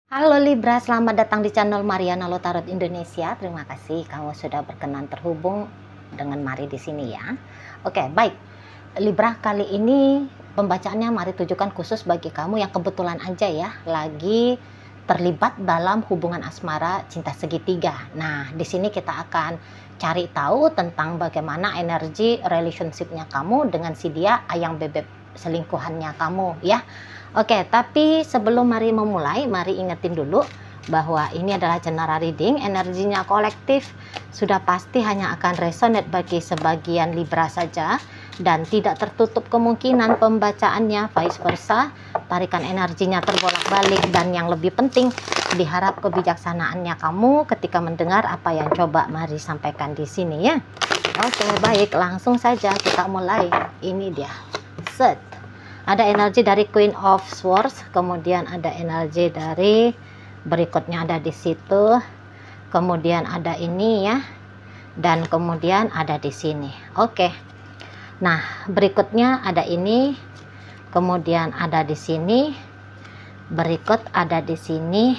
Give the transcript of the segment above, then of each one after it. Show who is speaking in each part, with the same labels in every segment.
Speaker 1: Halo Libra, selamat datang di channel Mariana Lotarot Indonesia. Terima kasih kamu sudah berkenan terhubung dengan Mari di sini ya. Oke, baik. Libra, kali ini pembacaannya Mari tujukan khusus bagi kamu yang kebetulan aja ya lagi terlibat dalam hubungan asmara cinta segitiga. Nah, di sini kita akan cari tahu tentang bagaimana energi relationship-nya kamu dengan si dia ayang bebek selingkuhannya kamu ya. Oke, tapi sebelum Mari memulai, Mari ingetin dulu bahwa ini adalah general reading, energinya kolektif, sudah pasti hanya akan resonate bagi sebagian Libra saja dan tidak tertutup kemungkinan pembacaannya vice versa, tarikan energinya terbolak-balik, dan yang lebih penting diharap kebijaksanaannya kamu ketika mendengar apa yang coba Mari sampaikan di sini ya. Oke, baik, langsung saja kita mulai. Ini dia. Set. Ada energi dari Queen of Swords, kemudian ada energi dari berikutnya ada di situ, kemudian ada ini ya, dan kemudian ada di sini. Oke. Nah, berikutnya ada ini, kemudian ada di sini, berikut ada di sini,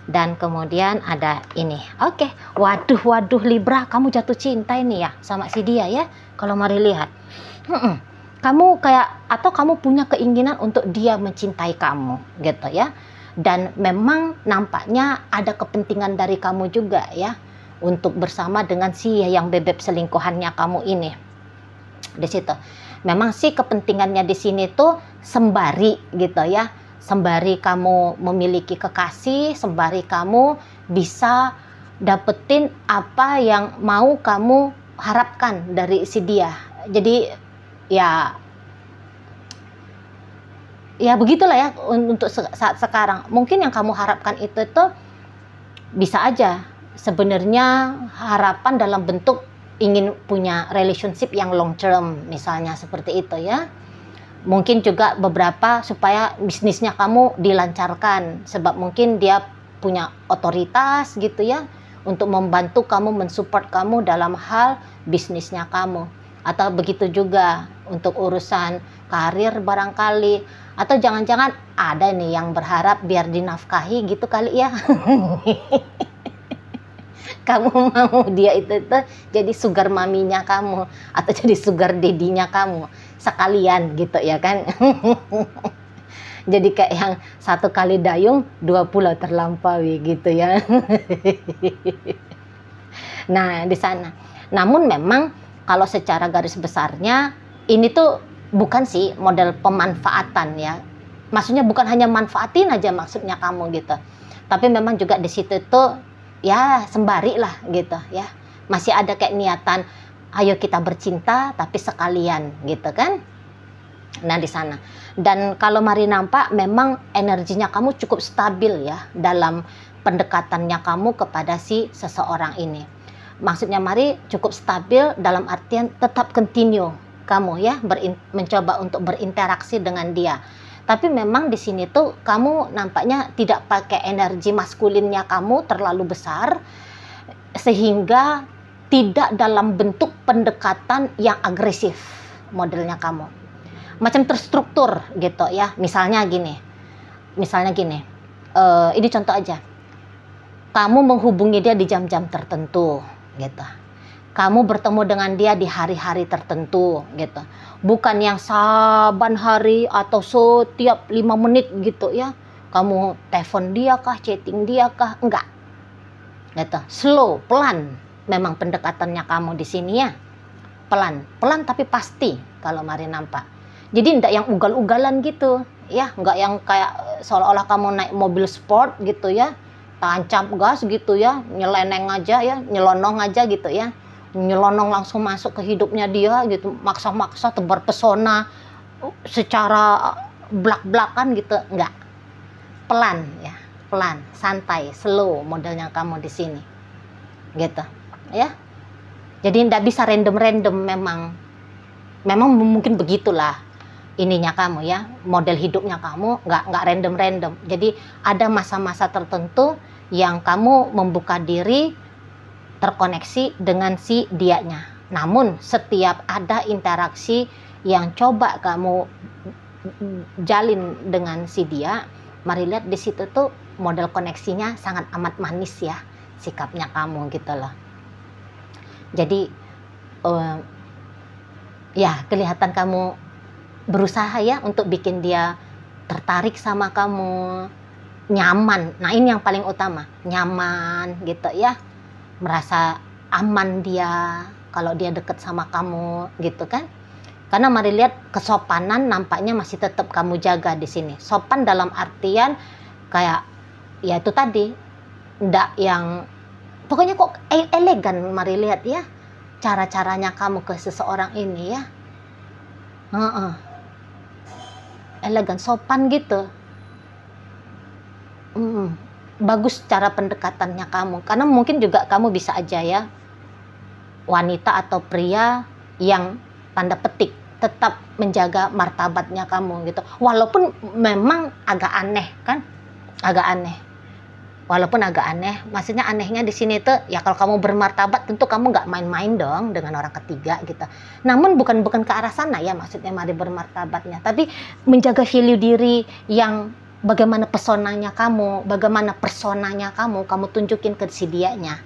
Speaker 1: dan kemudian ada ini. Oke. Waduh Libra, kamu jatuh cinta ini ya sama si dia ya. Kalau Mari lihat. Kamu kayak, atau kamu punya keinginan untuk dia mencintai kamu gitu ya, dan memang nampaknya ada kepentingan dari kamu juga ya untuk bersama dengan si yang bebek selingkuhannya kamu ini. Di situ memang sih kepentingannya di sini tuh sembari gitu ya, sembari kamu memiliki kekasih, sembari kamu bisa dapetin apa yang mau kamu harapkan dari si dia. Jadi ya begitulah ya untuk saat sekarang. Mungkin yang kamu harapkan itu bisa aja sebenarnya harapan dalam bentuk ingin punya relationship yang long term, misalnya seperti itu ya. Mungkin juga beberapa supaya bisnisnya kamu dilancarkan, sebab mungkin dia punya otoritas gitu ya untuk membantu kamu, mensupport kamu dalam hal bisnisnya kamu. Atau begitu juga untuk urusan karir barangkali, atau jangan-jangan ada nih yang berharap biar dinafkahi gitu kali ya. Kamu mau dia itu jadi sugar maminya kamu atau jadi sugar daddy-nya kamu sekalian gitu ya kan. Jadi kayak yang satu kali dayung dua pulau terlampaui gitu ya. Nah, di sana. Namun memang kalau secara garis besarnya ini tuh bukan sih model pemanfaatan ya. Maksudnya bukan hanya manfaatin aja maksudnya kamu gitu. Tapi memang juga di situ tuh ya sembari lah gitu ya. Masih ada kayak niatan ayo kita bercinta tapi sekalian gitu kan. Nah, di sana. Dan kalau Mari nampak memang energinya kamu cukup stabil ya dalam pendekatannya kamu kepada si seseorang ini. Maksudnya Mari cukup stabil dalam artian tetap continue kamu ya mencoba untuk berinteraksi dengan dia. Tapi memang di sini tuh kamu nampaknya tidak pakai energi maskulinnya kamu terlalu besar sehingga tidak dalam bentuk pendekatan yang agresif modelnya kamu. Macam terstruktur gitu ya. Misalnya gini. Ini contoh aja. Kamu menghubungi dia di jam-jam tertentu gitu. Kamu bertemu dengan dia di hari-hari tertentu gitu. Bukan yang saban hari atau setiap 5 menit gitu ya. Kamu telepon dia kah, chatting dia kah? Enggak. Gitu. Slow, pelan memang pendekatannya kamu di sini ya. Pelan tapi pasti kalau Mari nampak. Jadi enggak yang ugal-ugalan gitu ya, enggak yang kayak seolah-olah kamu naik mobil sport gitu ya. Tancap gas gitu ya, nyeleneng aja ya, nyelonong aja gitu ya, nyelonong langsung masuk ke hidupnya dia gitu, maksa-maksa tebar pesona secara blak-blakan gitu, enggak. Pelan ya, pelan, santai, slow modelnya kamu di sini gitu ya. Jadi enggak bisa random-random, memang mungkin begitulah ininya kamu ya, model hidupnya kamu nggak random. Jadi ada masa-masa tertentu yang kamu membuka diri terkoneksi dengan si dianya. Namun setiap ada interaksi yang coba kamu jalin dengan si dia, Mari lihat di situ tuh model koneksinya sangat amat manis ya sikapnya kamu gitu loh. Jadi ya kelihatan kamu berusaha ya untuk bikin dia tertarik sama kamu, nyaman. Nah ini yang paling utama, nyaman gitu ya, merasa aman dia kalau dia deket sama kamu gitu kan. Karena mari lihat kesopanan nampaknya masih tetap kamu jaga di sini. Sopan dalam artian kayak ya itu tadi, ndak yang pokoknya kok elegan. Mari lihat ya cara-caranya kamu ke seseorang ini ya. Elegan, sopan gitu. Bagus cara pendekatannya kamu. Karena mungkin juga kamu bisa aja ya wanita atau pria yang tanda petik tetap menjaga martabatnya kamu gitu. Walaupun memang agak aneh kan, agak aneh. Walaupun agak aneh, maksudnya anehnya di sini tuh ya kalau kamu bermartabat tentu kamu nggak main-main dong dengan orang ketiga gitu. Namun bukan ke arah sana ya maksudnya mari bermartabatnya, tapi menjaga value diri yang bagaimana pesonanya kamu, bagaimana personanya kamu tunjukin ke si dianya.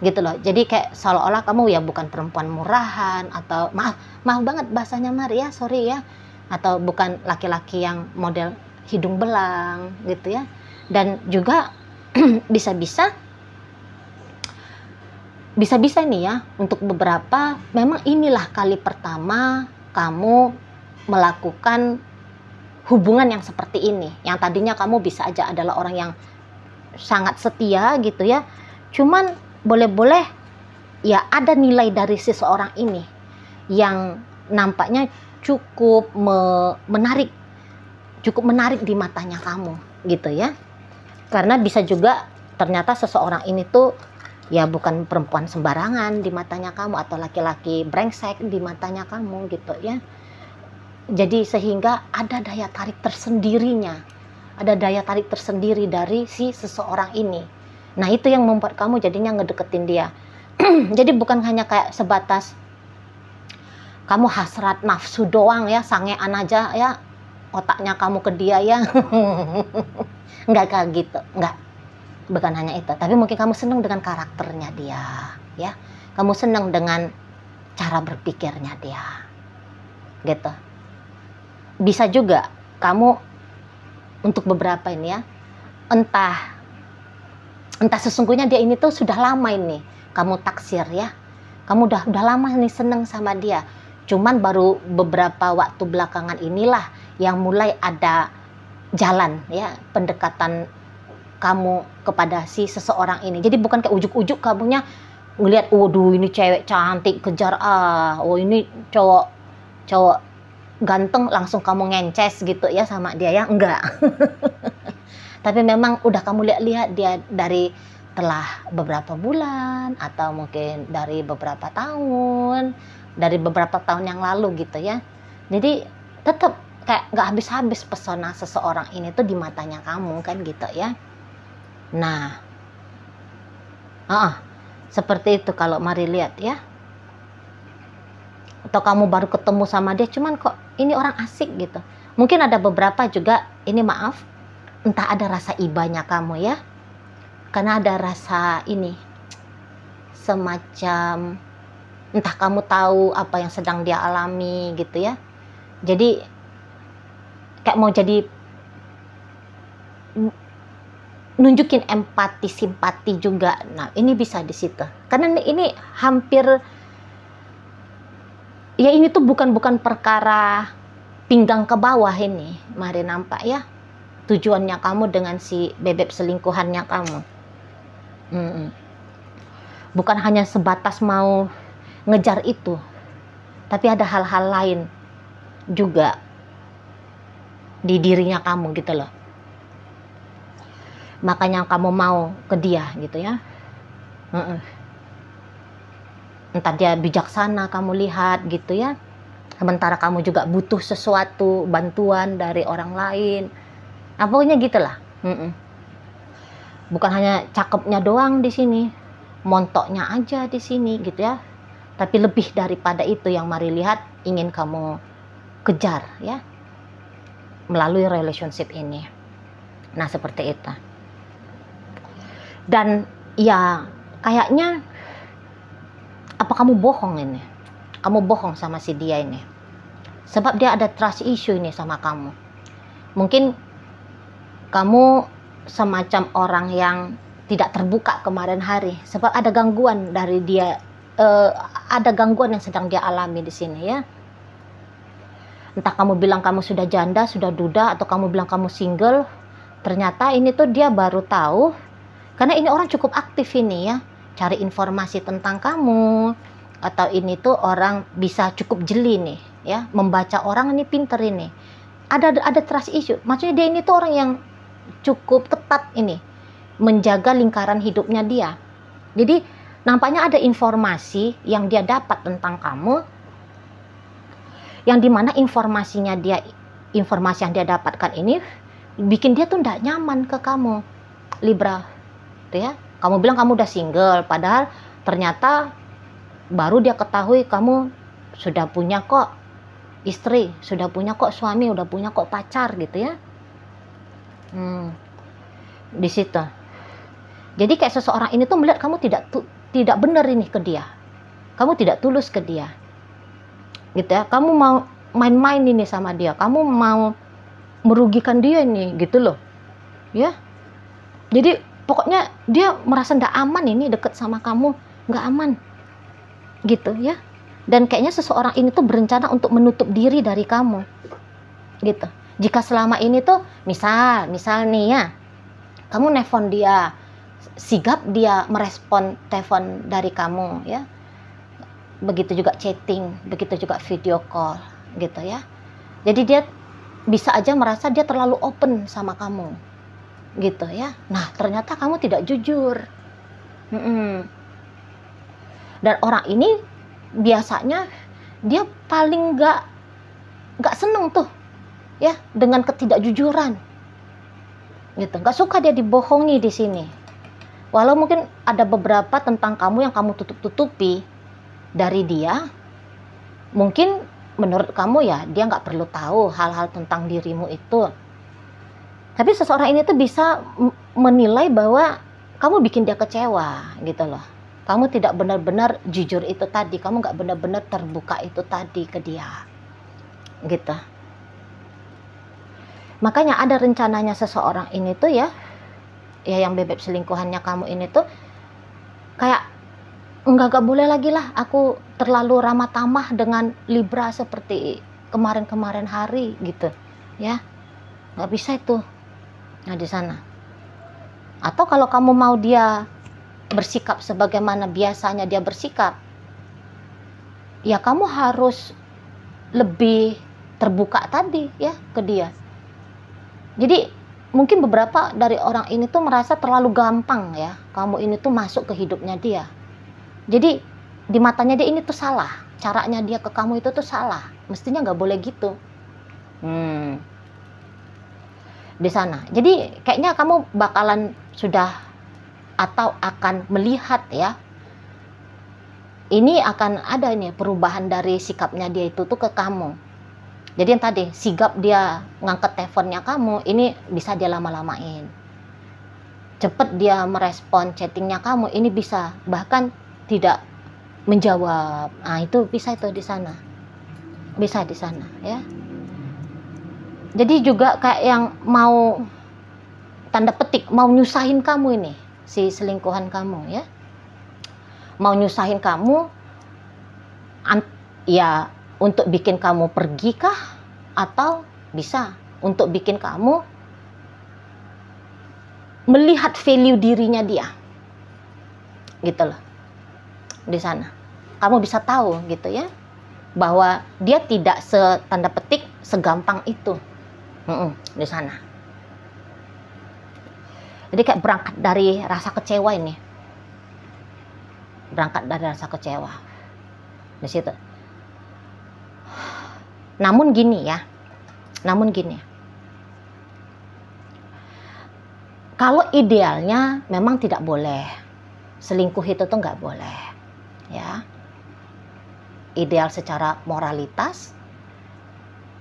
Speaker 1: Gitu loh. Jadi kayak seolah-olah kamu ya bukan perempuan murahan atau maaf banget bahasanya Maria, sorry ya, atau bukan laki-laki yang model hidung belang gitu ya. Dan juga bisa-bisa nih ya untuk beberapa memang inilah kali pertama kamu melakukan hubungan yang seperti ini. Yang tadinya kamu bisa aja adalah orang yang sangat setia gitu ya. Cuman boleh-boleh ya ada nilai dari seseorang ini yang nampaknya cukup menarik di matanya kamu gitu ya. Karena bisa juga ternyata seseorang ini tuh ya bukan perempuan sembarangan di matanya kamu atau laki-laki brengsek di matanya kamu gitu ya. Jadi sehingga ada daya tarik tersendirinya, ada daya tarik tersendiri dari si seseorang ini. Nah itu yang membuat kamu jadinya ngedeketin dia. Jadi bukan hanya kayak sebatas kamu hasrat nafsu doang ya, sangean aja ya otaknya kamu ke dia ya. Enggak kayak gitu, enggak. Bukan hanya itu, tapi mungkin kamu senang dengan karakternya dia ya. Kamu senang dengan cara berpikirnya dia. Gitu. Bisa juga kamu untuk beberapa ini ya, entah sesungguhnya dia ini tuh sudah lama ini kamu taksir ya, kamu udah lama nih seneng sama dia, cuman baru beberapa waktu belakangan inilah yang mulai ada jalan ya pendekatan kamu kepada si seseorang ini. Jadi bukan kayak ujuk-ujuk kamunya ngelihat, waduh ini cewek cantik kejar, oh ini cowok ganteng langsung kamu ngences gitu ya sama dia ya, enggak. Tapi memang udah kamu lihat-lihat dia dari telah beberapa bulan atau mungkin dari beberapa tahun yang lalu gitu ya. Jadi tetap kayak nggak habis-habis pesona seseorang ini tuh di matanya kamu kan gitu ya. Nah, seperti itu kalau mari lihat ya. Atau kamu baru ketemu sama dia, cuman kok ini orang asik gitu. Mungkin ada beberapa juga ini maaf, entah ada rasa ibanya kamu ya, karena ada rasa ini semacam entah kamu tahu apa yang sedang dia alami gitu ya. Jadi kayak mau jadi nunjukin empati, simpati juga. Nah, ini bisa di situ. Karena ini hampir ya ini tuh bukan perkara pinggang ke bawah ini. Mari nampak ya tujuannya kamu dengan si bebek selingkuhannya kamu. Bukan hanya sebatas mau ngejar itu, tapi ada hal-hal lain juga di dirinya kamu gitu loh. Makanya kamu mau ke dia gitu ya. Entah dia bijaksana kamu lihat gitu ya. Sementara kamu juga butuh sesuatu, bantuan dari orang lain. Nah, pokoknya gitulah. Bukan hanya cakepnya doang di sini, montoknya aja di sini gitu ya. Tapi lebih daripada itu yang mari lihat ingin kamu kejar ya melalui relationship ini. Nah, seperti itu. Dan ya kayaknya apa kamu bohong ini? Kamu bohong sama si dia ini. Sebab dia ada trust issue ini sama kamu. Mungkin kamu semacam orang yang tidak terbuka kemarin hari. Sebab ada gangguan dari dia. Ada gangguan yang sedang dia alami di sini ya. Entah kamu bilang kamu sudah janda, sudah duda, atau kamu bilang kamu single. Ternyata ini tuh dia baru tahu. Karena ini orang cukup aktif ini ya. Cari informasi tentang kamu. Atau ini tuh orang bisa cukup jeli nih ya. Membaca orang ini pinter ini. Ada trust issue. Maksudnya dia ini tuh orang yang cukup ketat ini. Menjaga lingkaran hidupnya dia. Jadi nampaknya ada informasi yang dia dapat tentang kamu. Yang dimana informasi yang dia dapatkan ini bikin dia tuh tidak nyaman ke kamu, Libra. Ya, kamu bilang kamu udah single, padahal ternyata baru dia ketahui kamu sudah punya kok istri, sudah punya kok suami, udah punya kok pacar gitu ya. Di situ. Jadi kayak seseorang ini tuh melihat kamu tidak benar ini ke dia. Kamu tidak tulus ke dia. Gitu ya. Kamu mau main-main ini sama dia. Kamu mau merugikan dia ini gitu loh. Ya. Jadi pokoknya dia merasa tidak aman ini deket sama kamu, nggak aman. Gitu ya. Dan kayaknya seseorang ini tuh berencana untuk menutup diri dari kamu. Gitu. Jika selama ini tuh misal nih ya, kamu nelfon dia, sigap dia merespon telepon dari kamu ya. Begitu juga chatting, begitu juga video call gitu ya. Jadi dia bisa aja merasa dia terlalu open sama kamu gitu ya. Nah ternyata kamu tidak jujur. Dan orang ini biasanya dia paling nggak seneng tuh ya dengan ketidakjujuran gitu. Nggak suka dia dibohongi di sini. Walau mungkin ada beberapa tentang kamu yang kamu tutup-tutupi dari dia, mungkin menurut kamu ya dia nggak perlu tahu hal-hal tentang dirimu itu. Tapi seseorang ini tuh bisa menilai bahwa kamu bikin dia kecewa gitu loh. Kamu tidak benar-benar jujur itu tadi, kamu nggak benar-benar terbuka itu tadi ke dia, gitu. Makanya ada rencananya seseorang ini tuh ya yang bebek selingkuhannya kamu ini tuh kayak nggak boleh lagi lah aku terlalu ramah tamah dengan Libra seperti kemarin-kemarin hari gitu ya, nggak bisa itu. Nah di sana, atau kalau kamu mau dia bersikap sebagaimana biasanya dia bersikap, ya kamu harus lebih terbuka tadi ya ke dia. Jadi mungkin beberapa dari orang ini tuh merasa terlalu gampang ya kamu ini tuh masuk ke hidupnya dia. Jadi di matanya dia ini tuh salah, caranya dia ke kamu itu tuh salah, mestinya nggak boleh gitu. Di sana. Jadi kayaknya kamu bakalan sudah atau akan melihat ya, ini akan ada ini perubahan dari sikapnya dia itu tuh ke kamu. Jadi yang tadi sigap dia ngangkat teleponnya kamu, ini bisa dia lama-lamain. Cepet dia merespon chattingnya kamu, ini bisa bahkan tidak menjawab. Nah itu bisa itu di sana, bisa di sana ya. Jadi juga kayak yang mau tanda petik mau nyusahin kamu ini si selingkuhan kamu ya, mau nyusahin kamu ya untuk bikin kamu pergi kah, atau bisa untuk bikin kamu melihat value dirinya dia gitu loh. Di sana kamu bisa tahu gitu ya bahwa dia tidak setanda petik segampang itu. Di sana. Jadi kayak berangkat dari rasa kecewa ini. Berangkat dari rasa kecewa. Di situ. Namun gini ya. Kalau idealnya memang tidak boleh. Selingkuh itu tuh nggak boleh. Ya. Ideal secara moralitas,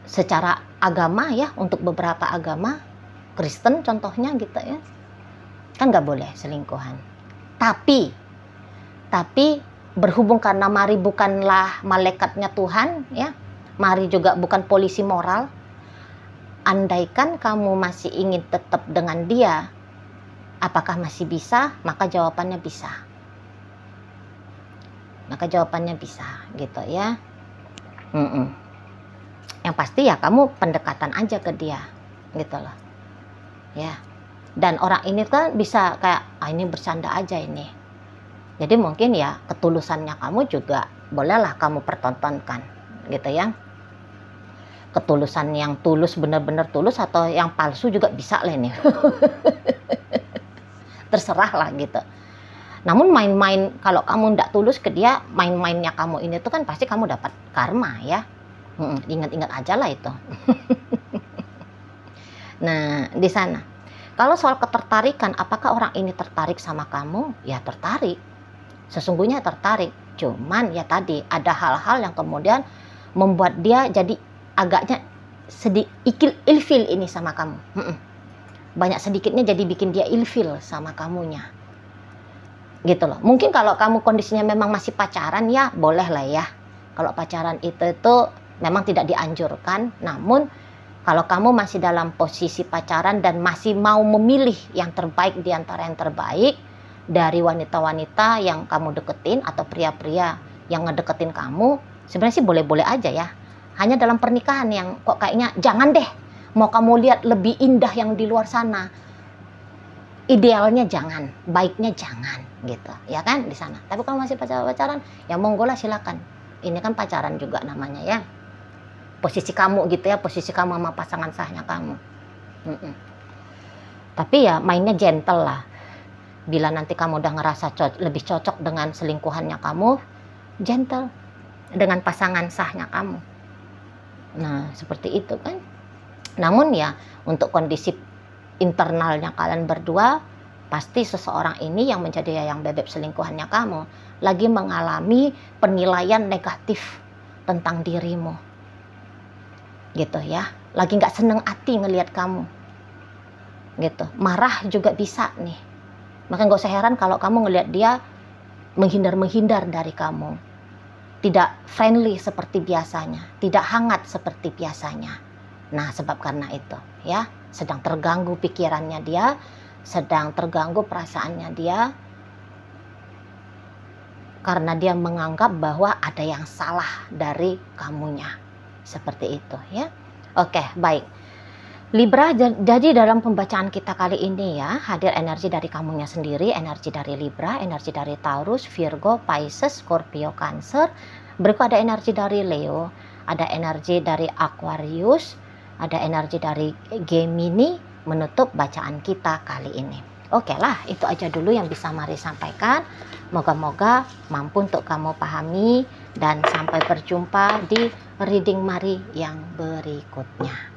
Speaker 1: secara agama ya, untuk beberapa agama Kristen contohnya gitu ya, Kan nggak boleh selingkuhan. Tapi berhubung karena Mari bukanlah malaikatnya Tuhan, ya, Mari juga bukan polisi moral. Andaikan kamu masih ingin tetap dengan dia, apakah masih bisa? Maka jawabannya bisa. Maka jawabannya bisa, gitu ya. Yang pasti ya kamu pendekatan aja ke dia, gitu loh. Ya. Dan orang ini kan bisa kayak, ini bercanda aja ini. Jadi mungkin ya ketulusannya kamu juga bolehlah kamu pertontonkan, gitu ya. Ketulusan yang tulus, benar-benar tulus, atau yang palsu juga bisa lah ini. Terserah lah gitu. Namun main-main, kalau kamu ndak tulus ke dia, main-mainnya kamu ini tuh kan pasti kamu dapat karma ya. Ingat-ingat aja lah itu. Nah, di sana. Kalau soal ketertarikan, apakah orang ini tertarik sama kamu? Ya tertarik. Sesungguhnya tertarik. Cuman ya tadi ada hal-hal yang kemudian membuat dia jadi agaknya ilfil ini sama kamu. Banyak sedikitnya jadi bikin dia ilfil sama kamunya. Gitu loh. Mungkin kalau kamu kondisinya memang masih pacaran, ya boleh lah ya. Kalau pacaran itu memang tidak dianjurkan. Namun kalau kamu masih dalam posisi pacaran dan masih mau memilih yang terbaik di antara yang terbaik dari wanita-wanita yang kamu deketin atau pria-pria yang ngedeketin kamu, sebenarnya sih boleh-boleh aja ya. Hanya dalam pernikahan yang kok kayaknya jangan deh, mau kamu lihat lebih indah yang di luar sana. Idealnya jangan, baiknya jangan gitu, ya kan di sana. Tapi kalau masih pacaran, ya monggo lah silakan. Ini kan pacaran juga namanya ya. Posisi kamu gitu ya, posisi kamu sama pasangan sahnya kamu. Tapi ya mainnya gentle lah. Bila nanti kamu udah ngerasa lebih cocok dengan selingkuhannya kamu, gentle dengan pasangan sahnya kamu. Nah, seperti itu kan. Namun ya, untuk kondisi internalnya kalian berdua, pasti seseorang ini yang menjadi yang bebek selingkuhannya kamu lagi mengalami penilaian negatif tentang dirimu. Gitu ya. Lagi nggak seneng hati ngelihat kamu. Gitu. Marah juga bisa nih. Maka nggak usah heran kalau kamu ngelihat dia menghindar dari kamu. Tidak friendly seperti biasanya, tidak hangat seperti biasanya. Nah, sebab karena itu, ya, sedang terganggu pikirannya dia, sedang terganggu perasaannya dia, karena dia menganggap bahwa ada yang salah dari kamunya. Seperti itu, ya. Oke, baik. Libra, jadi dalam pembacaan kita kali ini ya, hadir energi dari kamunya sendiri, energi dari Libra, energi dari Taurus, Virgo, Pisces, Scorpio, Cancer. Berikut ada energi dari Leo, ada energi dari Aquarius, ada energi dari Gemini, menutup bacaan kita kali ini. Oke lah, itu aja dulu yang bisa Mari sampaikan. Moga-moga mampu untuk kamu pahami, dan sampai berjumpa di reading Mari yang berikutnya.